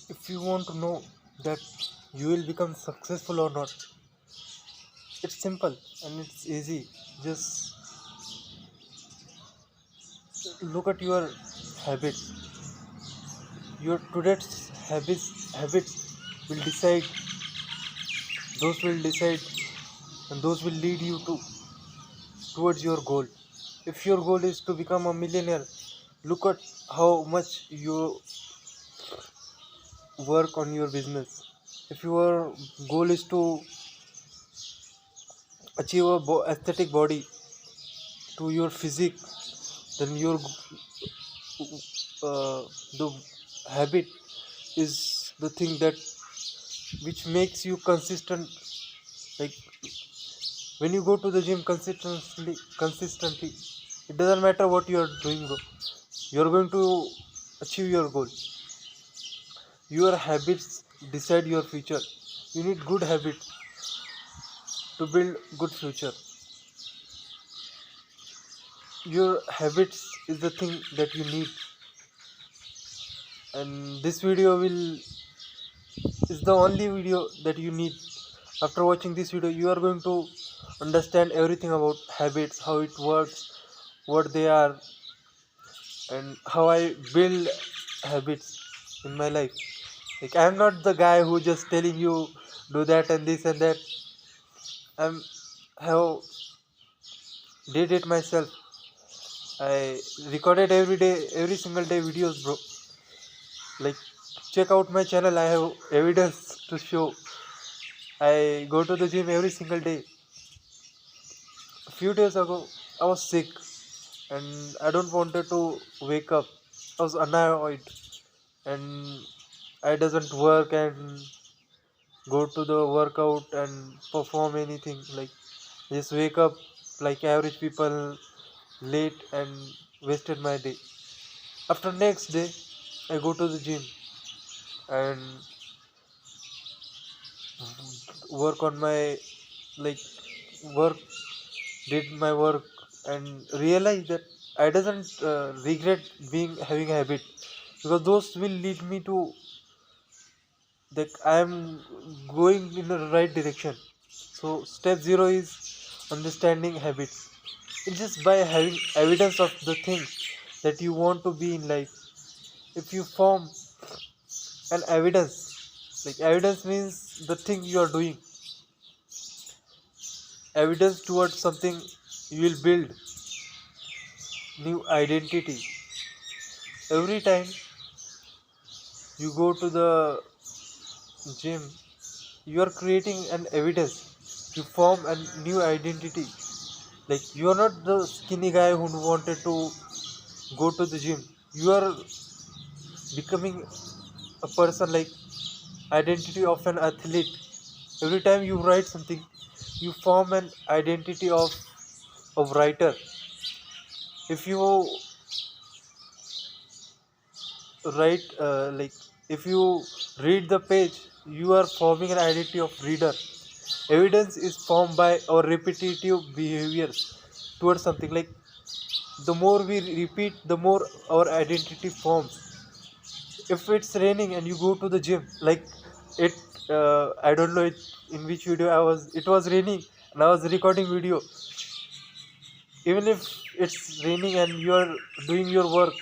If you want to know that you will become successful or not, it's simple and it's easy. Just look at your habits. Your today's habits will decide, those will decide, and those will lead you to towards your goal. If your goal is to become a millionaire, look at how much you work on your business. If your goal is to achieve a aesthetic body to your physique, then your the habit is the thing that which makes you consistent. Like when you go to the gym consistently, it doesn't matter what you are doing, bro. You are going to achieve your goal. Your habits decide your future. You need good habits to build good future. Your habits is the thing that you need, and this video will is the only video that you need. After watching this video, you are going to understand everything about habits, how it works, what they are, and how I build habits in my life. Like I'm not the guy who just telling you do that and this and that. I'm have did it myself. I recorded every day, every single day videos, bro. Like check out my channel. I have evidence to show. I go to the gym every single day. A few days ago, I was sick and I don't wanted to wake up. I was annoyed and I doesn't work and go to the workout and perform anything. Like just wake up like average people late and wasted my day. After next day, I go to the gym and work on my like work did my work and realized that I doesn't regret being having a habit, because those will lead me to that I am going in the right direction. So step zero is understanding habits. It's just by having evidence of the things that you want to be in life. If you form an evidence, like evidence means the thing you are doing, evidence towards something, you will build new identity. Every time you go to the gym, you are creating an evidence. You form a new identity. Like you are not the skinny guy who wanted to go to the gym. You are becoming a person like identity of an athlete. Every time you write something, you form an identity of writer. If you write like if you read the page, you are forming an identity of reader. Evidence is formed by our repetitive behaviors towards something. Like the more we repeat, the more our identity forms. If it's raining and you go to the gym, like it I don't know in which video it was raining and I was recording video. Even if it's raining and you are doing your work,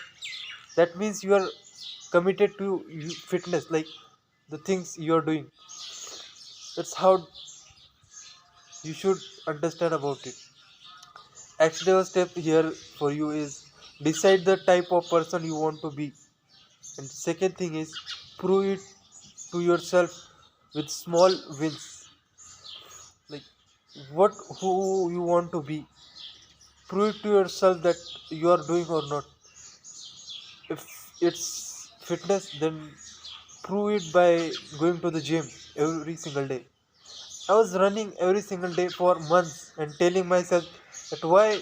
that means you are committed to fitness, like the things you are doing. That's how you should understand about it. Actionable step here for you is decide the type of person you want to be, and second thing is prove it to yourself with small wins. Like what who you want to be, prove it to yourself that you are doing or not. If it's fitness, then prove it by going to the gym every single day. I was running every single day for months and telling myself that why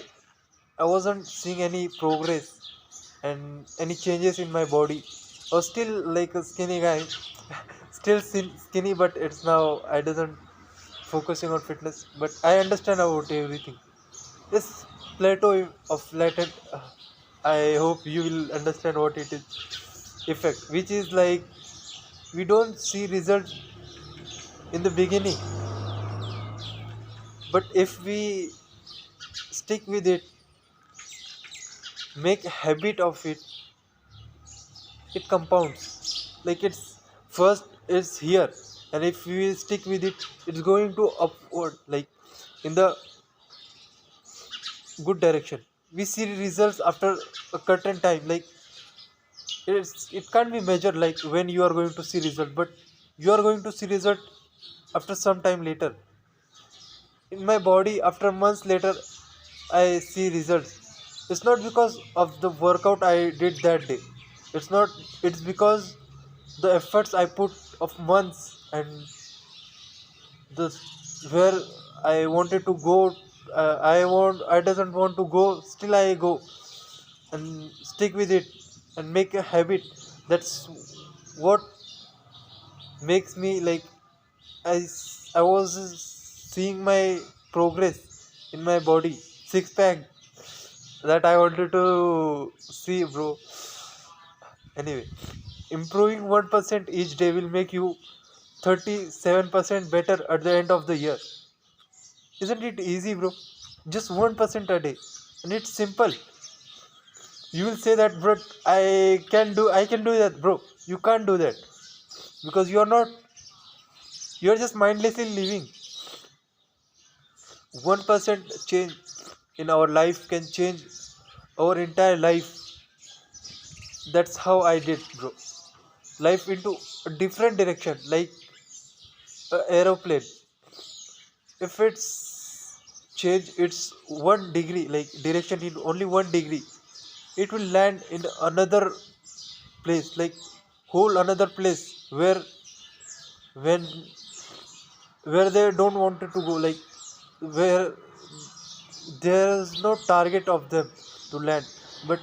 I wasn't seeing any progress and any changes in my body. I was still like a skinny guy, still skinny, but it's now I doesn't focusing on fitness. But I understand about everything. This plateau of latent, I hope you will understand what it is. Effect, which is like We don't see results in the beginning, but if we stick with it, make a habit of it, it compounds. Like it's first is here, and if we stick with it, it's going to upward, like in the good direction. We see results after a certain time. Like it can't be measured like when you are going to see result, but you are going to see result after some time later. In my body, after months later, I see results. It's not because of the workout I did that day. It's because the efforts I put of months, and the where I wanted to go, I doesn't want to go, still I go and stick with it and make a habit. That's what makes me like I was seeing my progress in my body, six pack that I wanted to see, bro. Anyway, improving 1% each day will make you 37% better at the end of the year. Isn't it easy, bro? Just 1% a day, and it's simple. You will say that, bro, I can do that, bro. You can't do that because you're just mindlessly living. 1% change in our life can change our entire life. That's how I did, bro. Life into a different direction, like an aeroplane. If it's change its 1 degree, like direction in only 1 degree, it will land in another place, like whole another place when where they don't want it to go, like where there is no target of them to land. But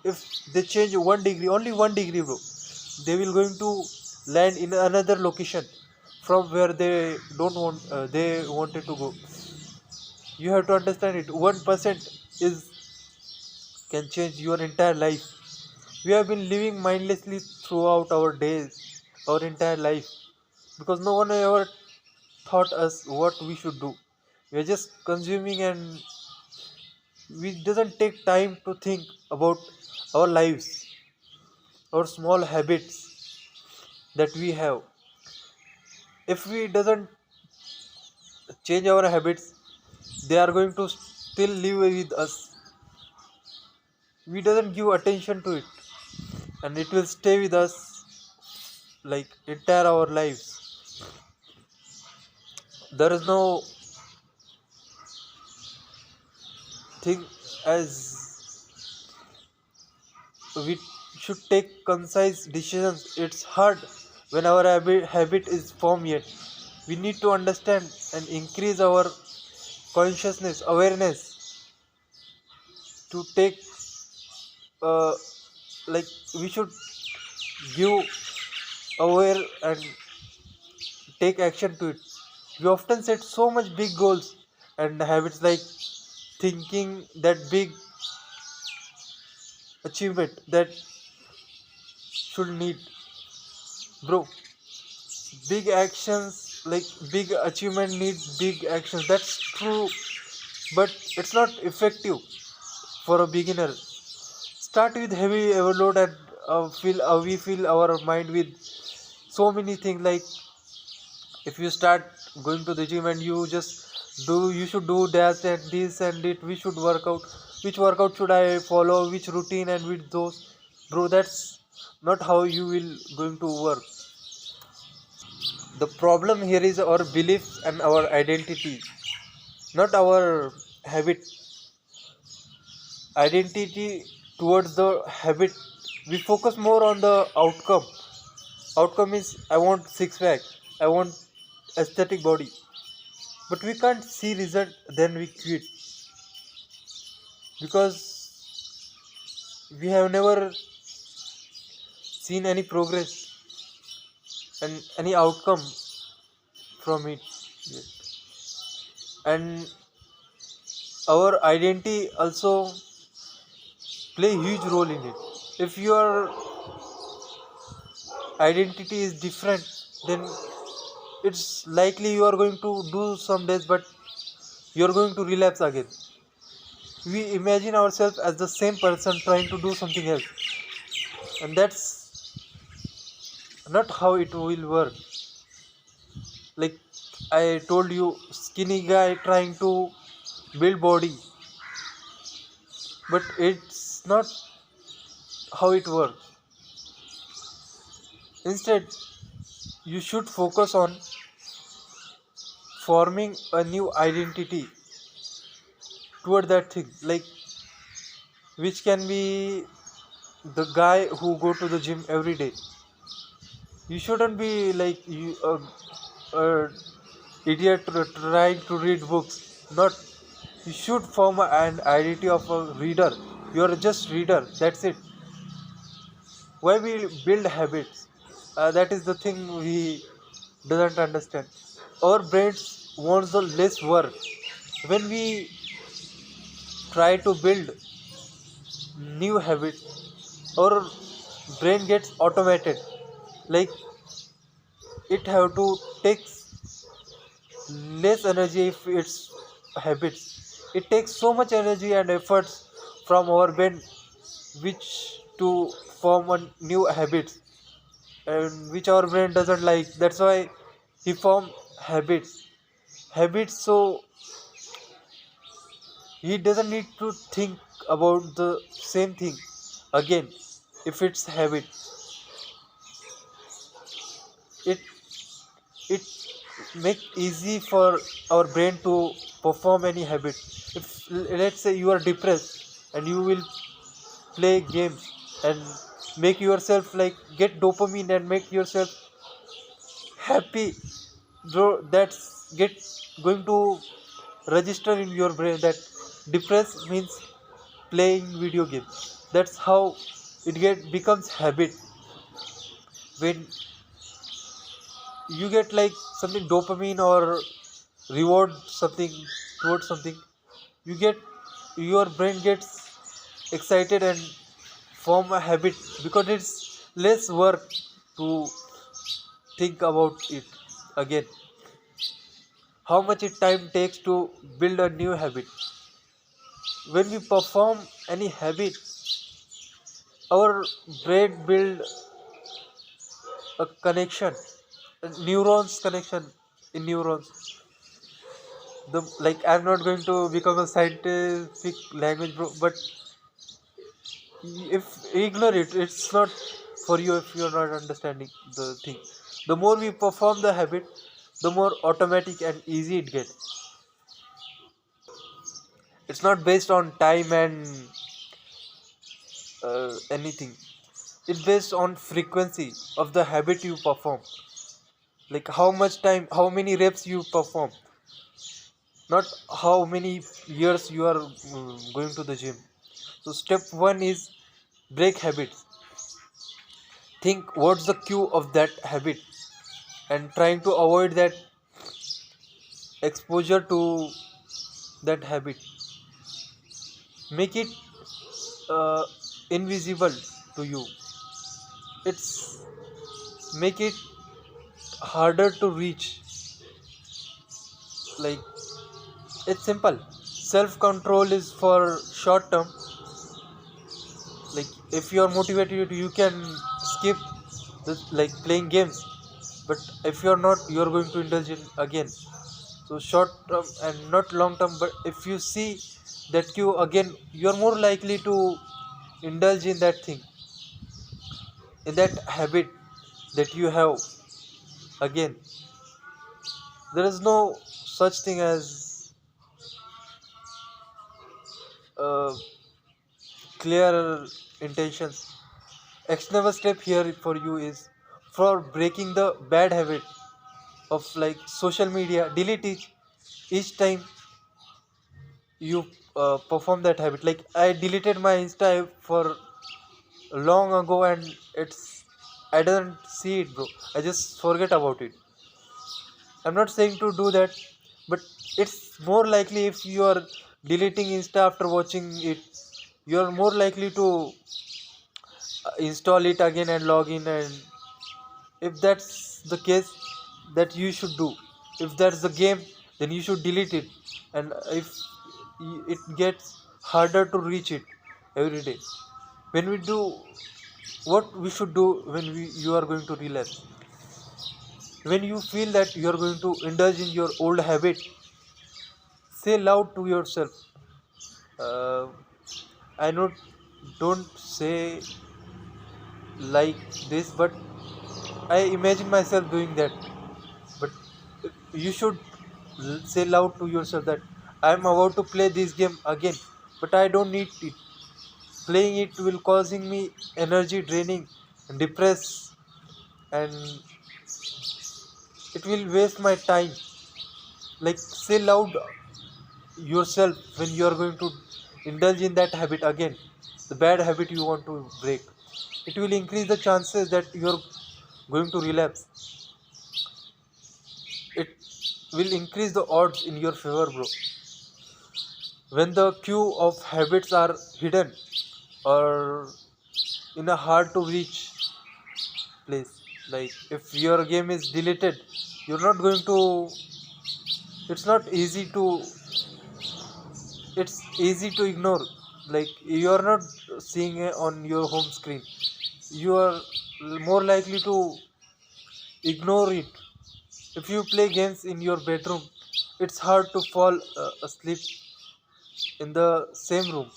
if they change 1 degree, only 1 degree, bro, they will going to land in another location from where they don't want they wanted to go. You have to understand it. 1% is can change your entire life. We have been living mindlessly throughout our days, our entire life, because no one ever taught us what we should do. We are just consuming, and we doesn't take time to think about our lives, our small habits that we have. If we doesn't change our habits, they are going to still live with us. We doesn't give attention to it, and it will stay with us like entire our lives. There is no thing as we should take concise decisions. It's hard when our habit is formed yet. We need to understand and increase our consciousness, awareness to take uh, like we should give aware and take action to it. We often set so much big goals and habits, like thinking that big achievement that should need, bro. Big actions, like big achievement need big actions. That's true, but it's not effective for a beginner. Start with heavy overload and we fill our mind with so many things. Like if you start going to the gym and you should do that and this and it, we should work out, which workout should I follow, which routine and with those, bro, that's not how you will going to work. The problem here is our beliefs and our identity, not our habit. Identity towards the habit, we focus more on the outcome is I want six pack, I want aesthetic body, but we can't see result, then we quit because we have never seen any progress and any outcome from it yet. And our identity also play huge role in it. If you are identity is different, then it's likely you are going to do some days, but you are going to relapse again. We imagine ourselves as the same person trying to do something else, and that's not how it will work. Like I told you, skinny guy trying to build body, but it's not how it works. Instead, you should focus on forming a new identity toward that thing, like which can be the guy who go to the gym every day. You shouldn't be like you a idiot trying to read books. Not, you should form an identity of a reader. You are just reader, that's it. Why we build habits? That is the thing we doesn't understand. Our brains wants the less work. When we try to build new habits, our brain gets automated. Like it have to take less energy if it's habits. It takes so much energy and efforts from our brain which to form a new habits, and which our brain doesn't like. That's why he form habits, so he doesn't need to think about the same thing again. If it's habit, it it make easy for our brain to perform any habit. If let's say you are depressed and you will play games and make yourself like get dopamine and make yourself happy, bro, that's get going to register in your brain that depressed means playing video games. That's how it get becomes habit. When you get like something dopamine or reward something towards something, you get, your brain gets excited and form a habit, because it's less work to think about it again. How much it time takes to build a new habit. When we perform any habit, our brain build a connection, a neurons connection in neurons. The like I'm not going to become a scientific language, bro, but if ignore it, it's not for you if you're not understanding the thing. The more we perform the habit, the more automatic and easy it gets. It's not based on time and anything. It's based on frequency of the habit you perform, like how much time, how many reps you perform, not how many years you are going to the gym. So step 1 is break habits. Think what's the cue of that habit and trying to avoid that exposure to that habit. Make it uh, invisible to you. It's make it harder to reach. Like it's simple. Self control is for short term. Like if you are motivated, you can skip this, like playing games. But if you are not, you are going to indulge in again. So short term and not long term. But if you see that you again, you are more likely to indulge in that thing, in that habit that you have again. There is no such thing as uh, clear intentions. Actionable step here for you is for breaking the bad habit of like social media. Delete it each time you perform that habit. Like I deleted my Insta for long ago, and I don't see it, bro. I just forget about it. I'm not saying to do that, but it's more likely if you are deleting Insta after watching it, you are more likely to install it again and log in and If that's the case, that you should do. If that's the game, then you should delete it. And if it gets harder to reach it every day, when we do, what we should do when you are going to relapse, when you feel that you are going to indulge in your old habit, say loud to yourself, uh, I know, don't say like this, but I imagine myself doing that. But you should say loud to yourself that I am about to play this game again, but I don't need it. Playing it will causing me energy draining and depress, and it will waste my time. Like, say loud yourself when you are going to indulge in that habit again, the bad habit you want to break. It will increase the chances that you're going to relapse. It will increase the odds in your favor, bro. When the queue of habits are hidden or in a hard to reach place, like if your game is deleted, you're not going to, it's not easy to, it's easy to ignore. Like, you are not seeing it on your home screen, you are more likely to ignore it. If you play games in your bedroom, it's hard to fall asleep in the same room.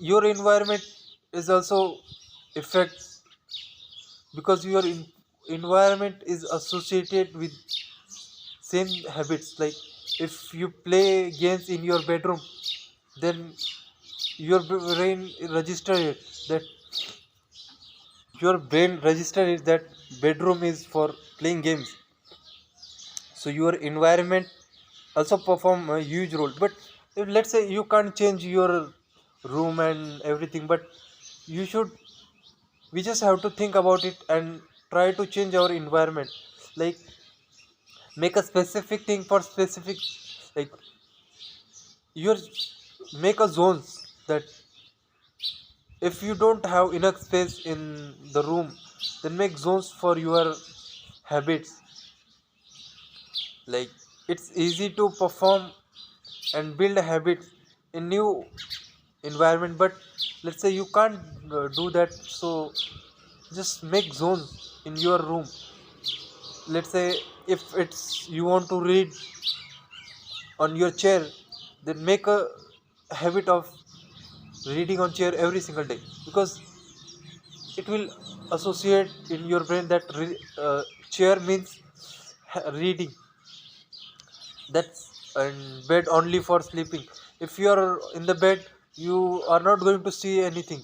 Your environment is also affect, because your environment is associated with same habits. Like, if you play games in your bedroom, then your brain register it that bedroom is for playing games. So your environment also perform a huge role. But if, let's say, you can't change your room and everything, but you should, we just have to think about it and try to change our environment. Like, make a specific thing for specific, like, your, make a zones that if you don't have enough space in the room, then make zones for your habits. Like, it's easy to perform and build habits in new environment, but let's say you can't do that, so just make zones in your room. Let's say, if it's you want to read on your chair, then make a habit of reading on chair every single day, because it will associate in your brain that chair means reading. That's, and bed only for sleeping. If you are in the bed, you are not going to see anything.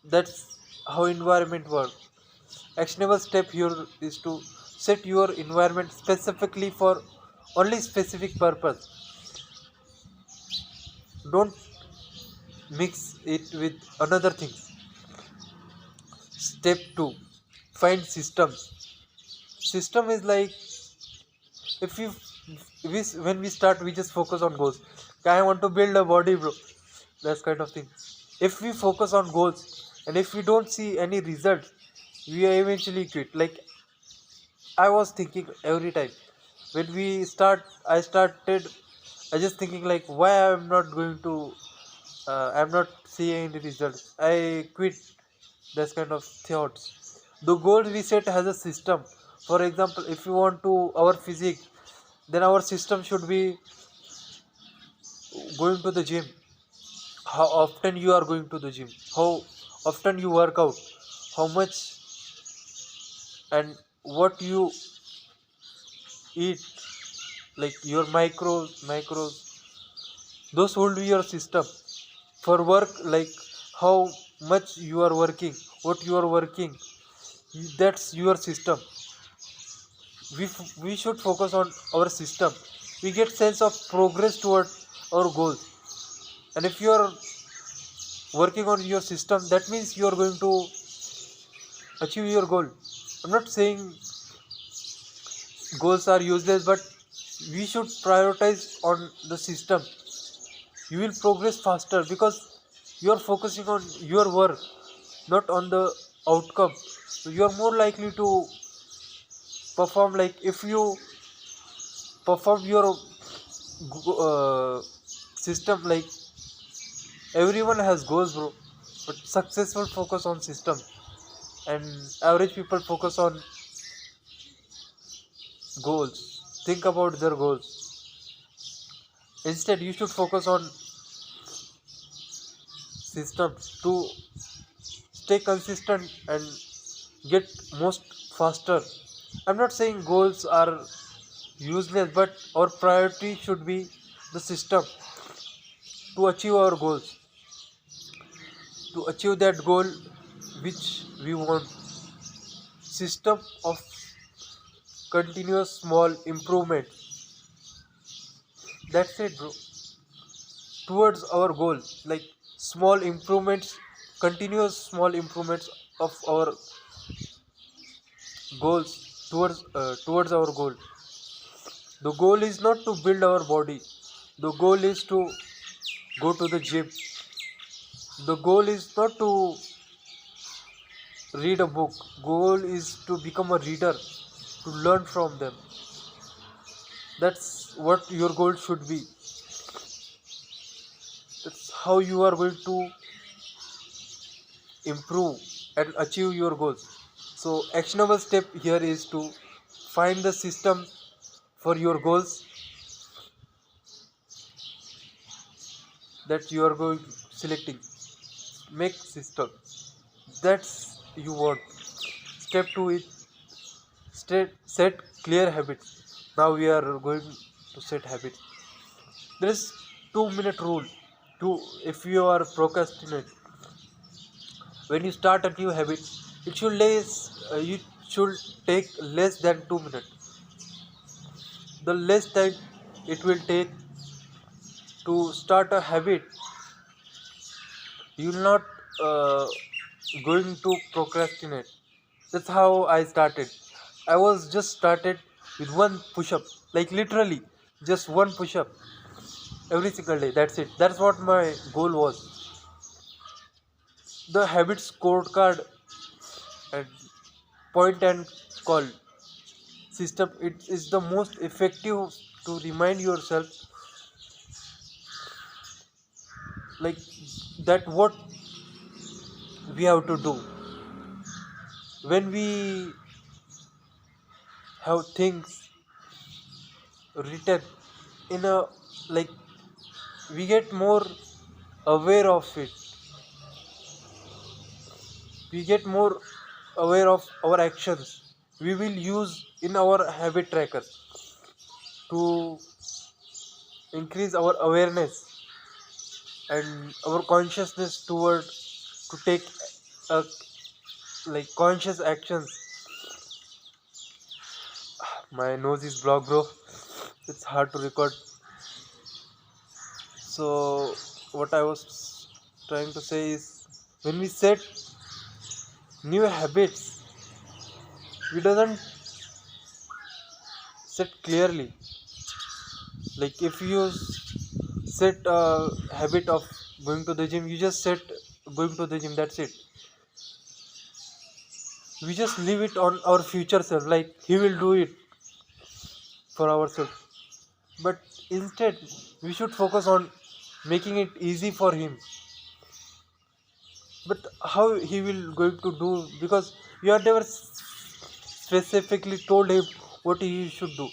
That's how environment works. Actionable step here is to set your environment specifically for only specific purpose. Don't mix it with another things. Step 2, find systems. System is like, if you, when we start, we just focus on goals. I want to build a body, bro, that's kind of thing. If we focus on goals and if we don't see any results, we eventually quit. Like, I was thinking every time when we start, I just thinking like, why I'm not going to, I'm not seeing any results, I quit. That's kind of thoughts. The goal we set has a system. For example, if you want to our physique, then our system should be going to the gym. How often you are going to the gym, how often you work out, how much, and what you eat, like your macros, those will be your system. For work, like how much you are working, what you are working, that's your system. We should focus on our system. We get sense of progress toward our goals. And if you are working on your system, that means you are going to achieve your goal. I'm not saying goals are useless, but we should prioritize on the system. You will progress faster because you are focusing on your work, not on the outcome, you are more likely to perform. Like if you perform your system, like everyone has goals, bro, but successful focus on system, and average people focus on goals. Think about their goals. Instead, you should focus on systems to stay consistent and get most faster. I'm not saying goals are useless, but our priority should be the system to achieve our goals, to achieve that goal which we want. System of continuous small improvement. That's it, bro. Towards our goal, like small improvements, continuous small improvements of our goals towards our goal. The goal is not to build our body. The goal is to go to the gym. The goal is not to read a book. Goal is to become a reader, to learn from them. That's what your goal should be. That's how you are going to improve and achieve your goals. So actionable step here is to find the system for your goals that you are going selecting. Make system that's you want. Step 2 is set clear habits. Now we are going to set habits. There is 2 minute rule. To if you are procrastinate, when you start a new habit, you should take less than 2 minutes. The less time it will take to start a habit, you will not going to procrastinate. That's how I started. I was just started with one push up, like literally just one push up every single day. That's it. That's what my goal was. The habit scorecard and point and call system, it is the most effective to remind yourself like that what we have to do. When we have things written in a, like, we get more aware of it. We get more aware of our actions. We will use in our habit tracker to increase our awareness and our consciousness toward to take a, like conscious actions. My nose is blocked, bro. It's hard to record. So what I was trying to say is, when we set new habits, we doesn't set clearly. Like if you set a habit of going to the gym, you just set going to the gym, that's it. We just leave it on our future self, like he will do it for ourselves. But instead we should focus on making it easy for him. But how he will going to do, because you have never specifically told him what he should do.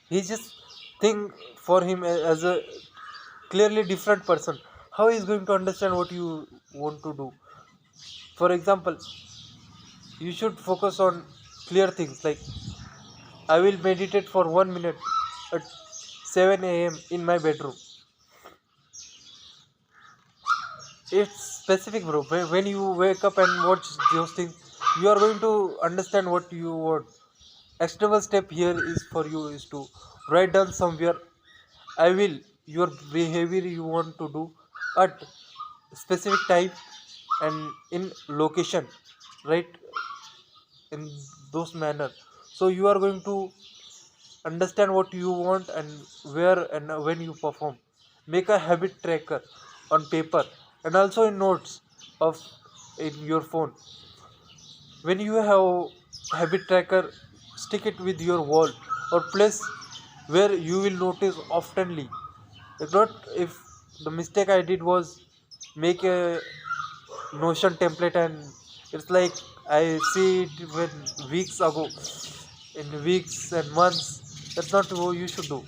He just think for him as a clearly different person. How he is going to understand what you want to do? For example, you should focus on clear things, like I will meditate for 1 minute at 7 a.m. in my bedroom. It's specific, bro. When you wake up and watch those things, you are going to understand what you want. Actionable step here is for you is to write down somewhere, I will, your behavior you want to do at specific time and in location, right, in those manner. So you are going to understand what you want and where and when you perform. Make a habit tracker on paper and also in notes of in your phone. When you have habit tracker, stick it with your wall or place where you will notice oftenly. If not, if the mistake I did was make a Notion template, and it's like I see it when weeks ago, in weeks and months. That's not what you should do.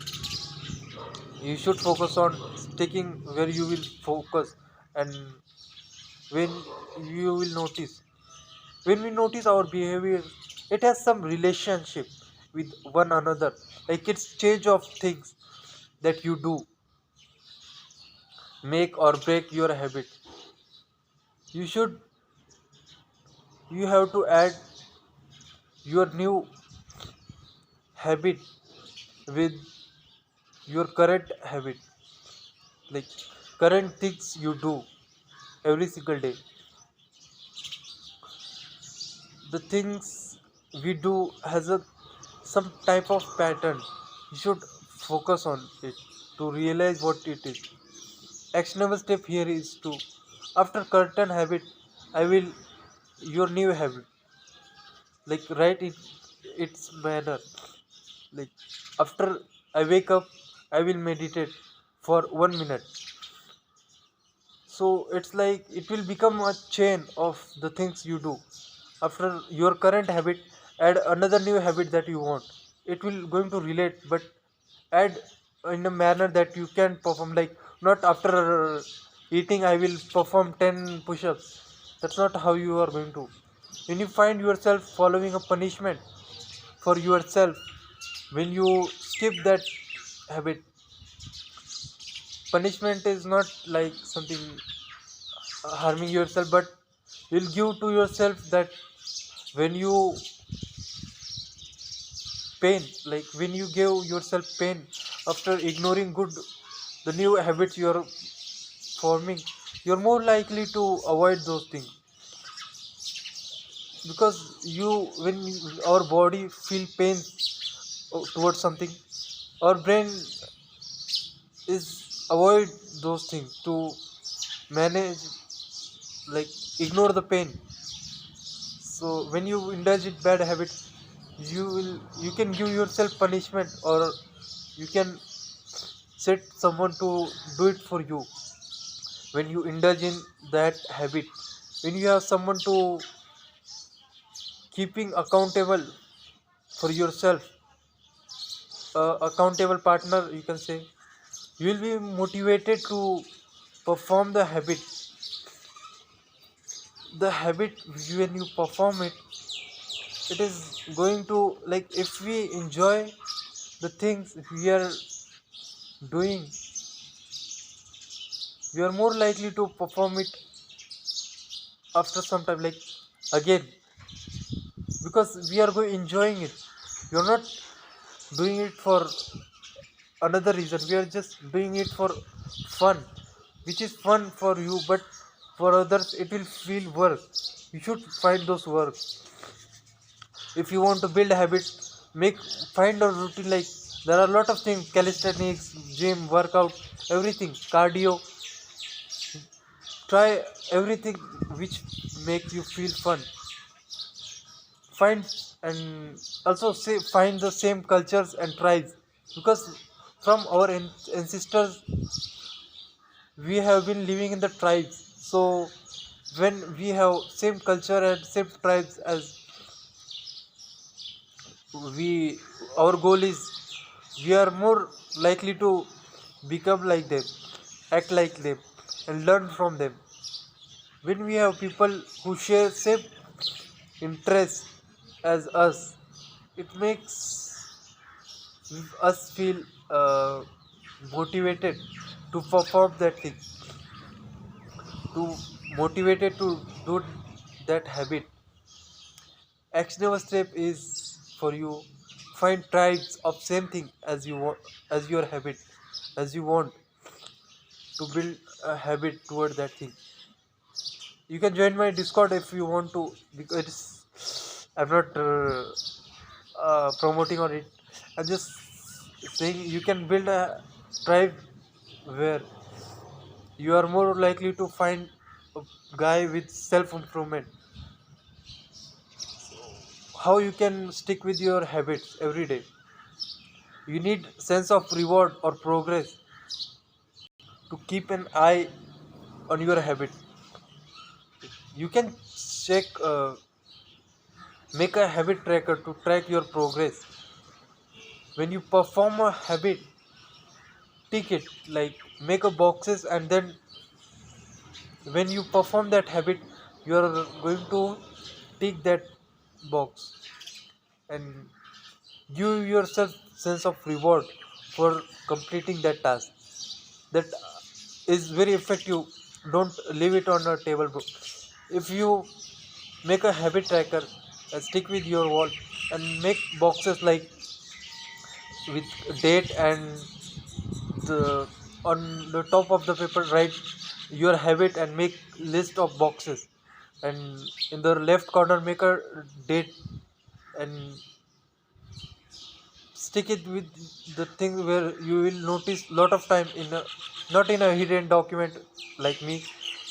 You should focus on sticking where you will focus, and when you will notice. When we notice our behavior, it has some relationship with one another. Like it's change of things that you do make or break your habit. You should you have to add your new habit with your current habit, like current things you do every single day. The things we do has a some type of pattern. You should focus on it to realize what it is. Actionable step here is to, after current habit, I will your new habit, like write it its manner. Like after I wake up, I will meditate for 1 minute. So it's like it will become a chain of the things you do. After your current habit, add another new habit that you want. It will going to relate, but add in a manner that you can perform. Like not after eating I will perform 10 push-ups. That's not how you are going to. When you find yourself following a punishment for yourself, when you skip that habit, punishment is not like something harming yourself, but you'll give to yourself that when you pain, like when you give yourself pain after ignoring good the new habits you're forming, you're more likely to avoid those things. Because our body feel pain towards something, our brain is avoid those things to manage, like ignore the pain. So when you indulge in bad habits, you can give yourself punishment, or you can set someone to do it for you. When you indulge in that habit, when you have someone to keeping accountable for yourself, accountable partner you can say, you will be motivated to perform the habit. When you perform it, it is going to, like if we enjoy the things we are doing, we are more likely to perform it after some time, like again, because we are going enjoying it. You're not doing it for another reason. We are just doing it for fun, which is fun for you, but for others it will feel work. You should find those work. If you want to build a habit, make find a routine. Like there are a lot of things: calisthenics, gym, workout, everything, cardio. Try everything which makes you feel fun. Find, and also say find the same cultures and tribes, because from our ancestors we have been living in the tribes. So when we have same culture and same tribes as we, our goal is, we are more likely to become like them, act like them, and learn from them. When we have people who share same interests as us, it makes us feel motivated to perform that thing, to motivated to do that habit. Actionable step is for you, find tribes of same thing as you want, as your habit, as you want to build a habit toward that thing. You can join my Discord if you want to, because I'm not promoting on it. I'm just saying you can build a tribe where you are more likely to find guy with self improvement. How you can stick with your habits every day? You need sense of reward or progress to keep an eye on your habit. You can check, make a habit tracker to track your progress. When you perform a habit, tick it, like make a boxes, and then when you perform that habit, you are going to tick that box and give yourself sense of reward for completing that task. That is very effective. Don't leave it on a table, bro. If you make a habit tracker, stick with your wall and make boxes like with date, and the on the top of the paper write your habit and make list of boxes, and in the left corner make a date, and stick it with the thing where you will notice lot of time in a, not in a hidden document like me,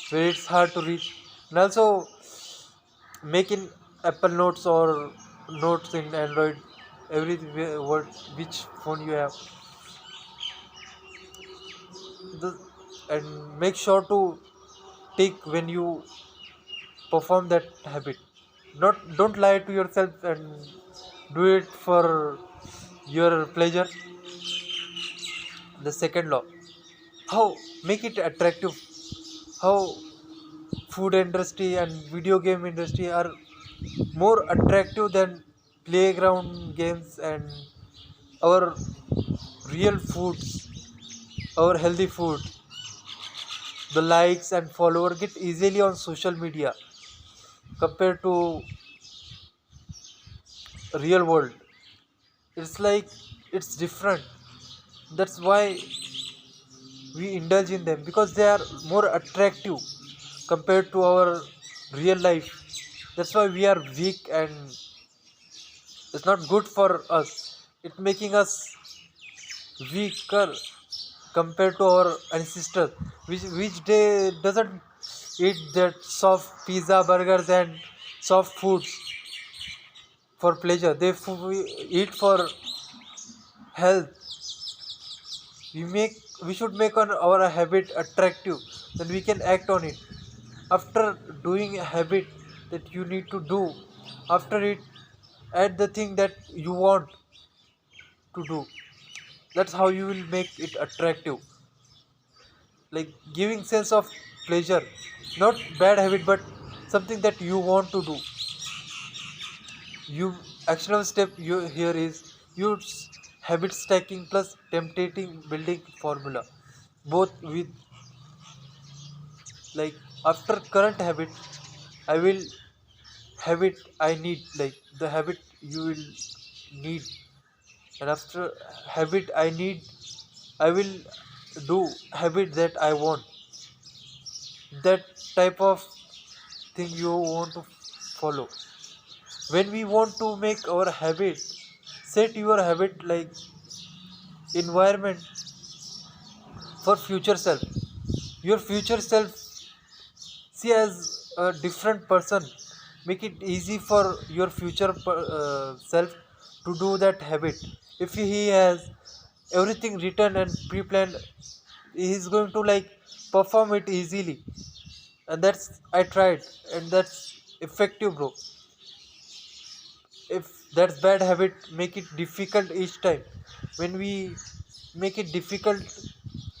where it's hard to reach. And also make in Apple Notes or notes in Android, every word which phone you have. the, and make sure to take when you perform that habit. Not, don't lie to yourself and do it for your pleasure. The second law, how make it attractive. How food industry and video game industry are more attractive than playground games and our real foods, our healthy food. The likes and follower get easily on social media compared to real world. It's like, it's different. That's why we indulge in them, because they are more attractive compared to our real life. That's why we are weak, and it's not good for us. It's making us weaker compared to our ancestors, which they doesn't eat that soft pizza, burgers, and soft foods for pleasure. They eat for health. We should make our habit attractive, then we can act on it. After doing a habit that you need to do, after it, add the thing that you want to do. That's how you will make it attractive, like giving sense of pleasure, not bad habit but something that you want to do. You actionable step you here is use habit stacking plus temptating building formula, both with, like, after current habit I will habit I need, like the habit you will need, and after habit I need I will do habit that I want. That type of thing you want to follow. When we want to make our habit, set your habit like environment for future self. Your future self see as a different person. Make it easy for your future self to do that habit. If he has everything written and pre-planned, he is going to like perform it easily. And that's, I tried, and that's effective, bro. If that's bad habit, make it difficult each time. When we make it difficult,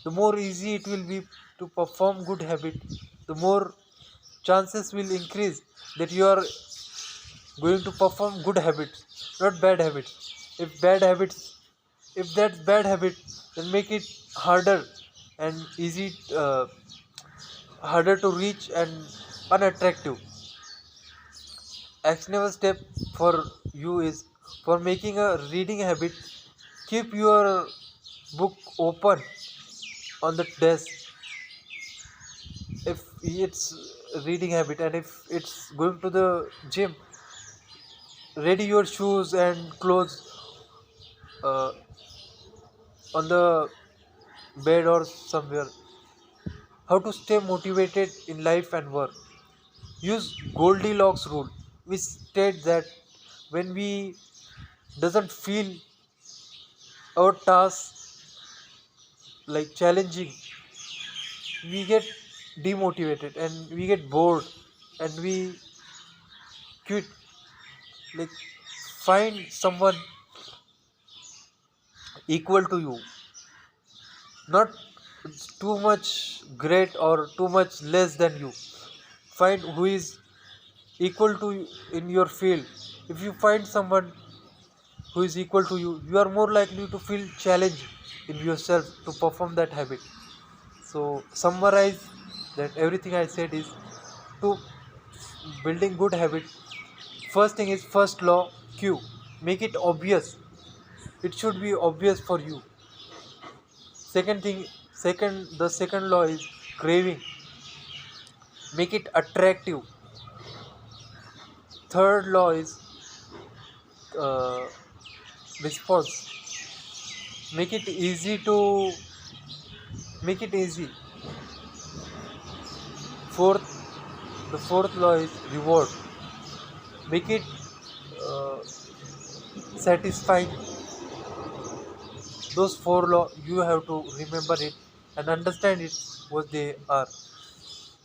the more easy it will be to perform good habit. The more chances will increase that you are going to perform good habits, not bad habits. If that's bad habit, then make it harder and easy, harder to reach and unattractive. Actionable step for you is, for making a reading habit, keep your book open on the desk. If it's reading habit, and if it's going to the gym, ready your shoes and clothes uh, on the bed or somewhere. How to stay motivated in life and work. Use Goldilocks rule, which states that when we doesn't feel our task like challenging, we get demotivated and we get bored and we quit. Like, find someone equal to you, not too much great or too much less than you. Find who is equal to you in your field. If you find someone who is equal to you, you are more likely to feel challenged in yourself to perform that habit. So summarize that everything I said is to building good habit. First thing is, first law, q, make it obvious. It should be obvious for you. Second thing, the second law is craving, make it attractive. Third law is uh, response, make it easy to make it easy. The fourth law is reward, make it uh, satisfying. Those four law you have to remember it and understand it what they are,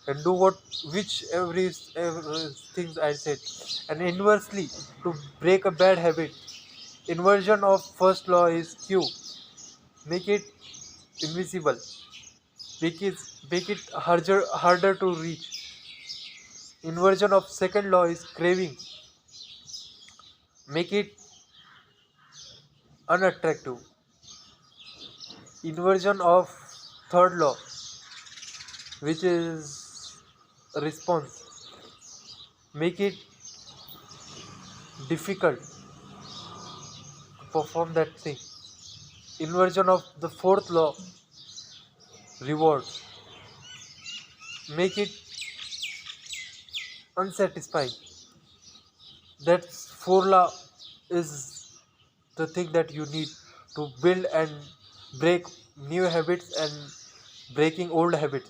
and do what which every things I said. And inversely, to break a bad habit, inversion of first law is q, make it invisible, make it harder to reach. Inversion of second law is craving, make it unattractive. Inversion of third law, which is response, make it difficult to perform that thing. Inversion of the fourth law, reward, make it unsatisfying. That formula is the thing that you need to build and break new habits and breaking old habits.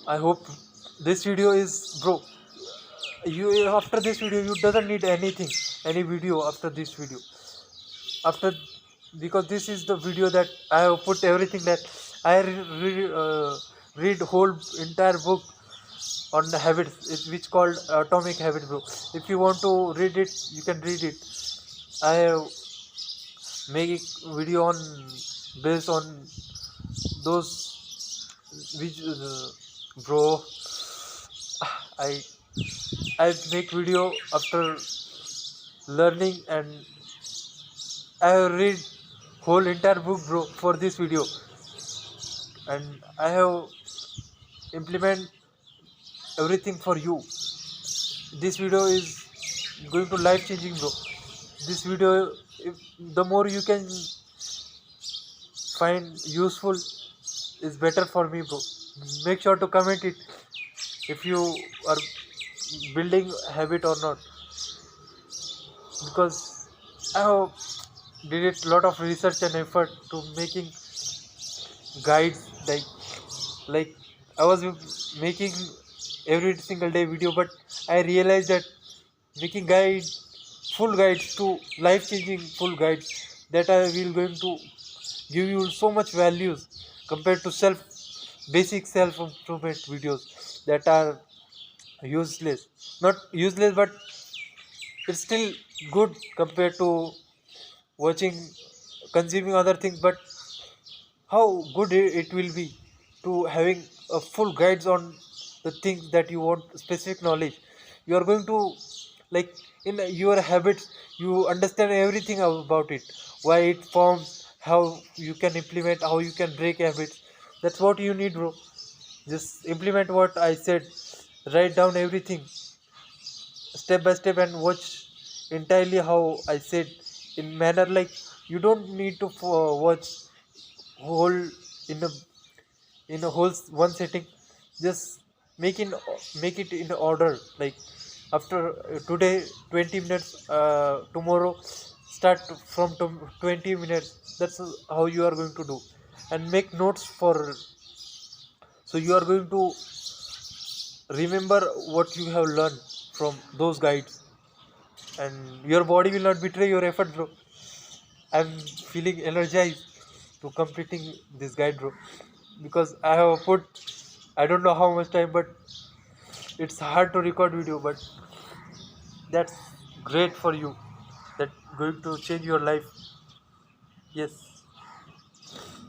I hope this video is, bro, you after this video you doesn't need any video after this video. After, because this is the video that I have put everything that I read whole entire book on the habits, which called Atomic Habit, bro. If you want to read it, you can read it. I have make video on based on those which bro. I I make video after learning, and I have read whole entire book, bro, for this video, and I have implement everything for you. This video is going to life changing, bro. This video, if the more you can find useful, is better for me, bro. Make sure to comment it if you are building habit or not, because I have did it lot of research and effort to making guides, like I was making every single day video, but I realized that making full guides to life changing full guides, that I will going to give you so much values compared to basic self improvement videos that are useless. Not useless, but it's still good compared to watching, consuming other things. But how good it will be to having a full guides on the things that you want specific knowledge. You are going to, like, in your habits, you understand everything about it, why it forms, how you can implement, how you can break habits. That's what you need, bro. Just implement what I said, write down everything step by step, and watch entirely how I said, in manner like you don't need to watch whole in a whole one setting. Just make it in order, like after today 20 minutes, tomorrow start from 20 minutes. That's how you are going to do, and make notes for, so you are going to Remember what you have learned from those guides, and your body will not betray your effort, bro. I'm feeling energized to completing this guide, bro, because I have put, I don't know how much time, but it's hard to record video, but that's great for you. That going to change your life. Yes.